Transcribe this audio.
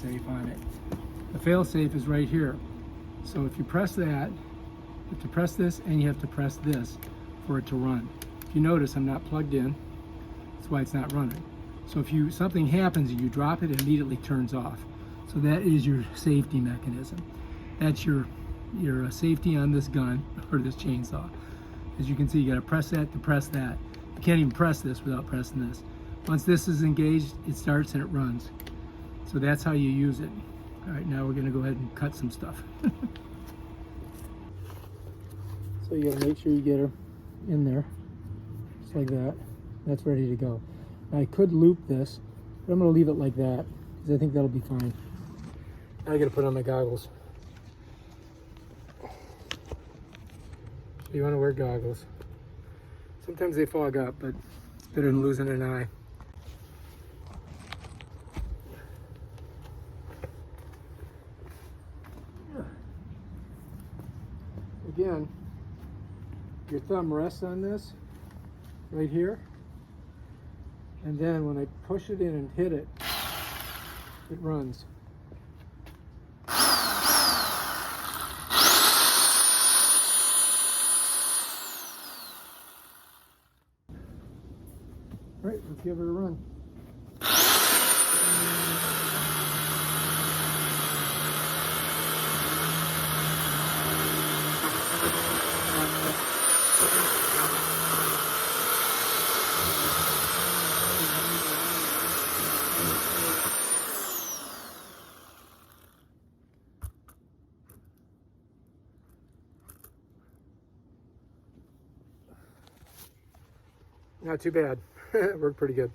safe on it. The fail-safe is right here. So if you press that, you have to press this and you have to press this for it to run. If you notice, I'm not plugged in. That's why it's not running. So if something happens and you drop it, it immediately turns off. So that is your safety mechanism. That's your safety on this gun or this chainsaw. As you can see, you got to press that to press that. You can't even press this without pressing this. Once this is engaged, it starts and it runs. So that's how you use it. All right, now we're going to go ahead and cut some stuff. So you got to make sure you get her in there, just like that. That's ready to go. Now I could loop this, but I'm going to leave it like that because I think that'll be fine. Now I got to put on my goggles. You want to wear goggles. Sometimes they fog up, but it's better than losing an eye. Again, your thumb rests on this right here, and then when I push it in and hit it, it runs. All right, let's give her a run. Not too bad. It worked pretty good.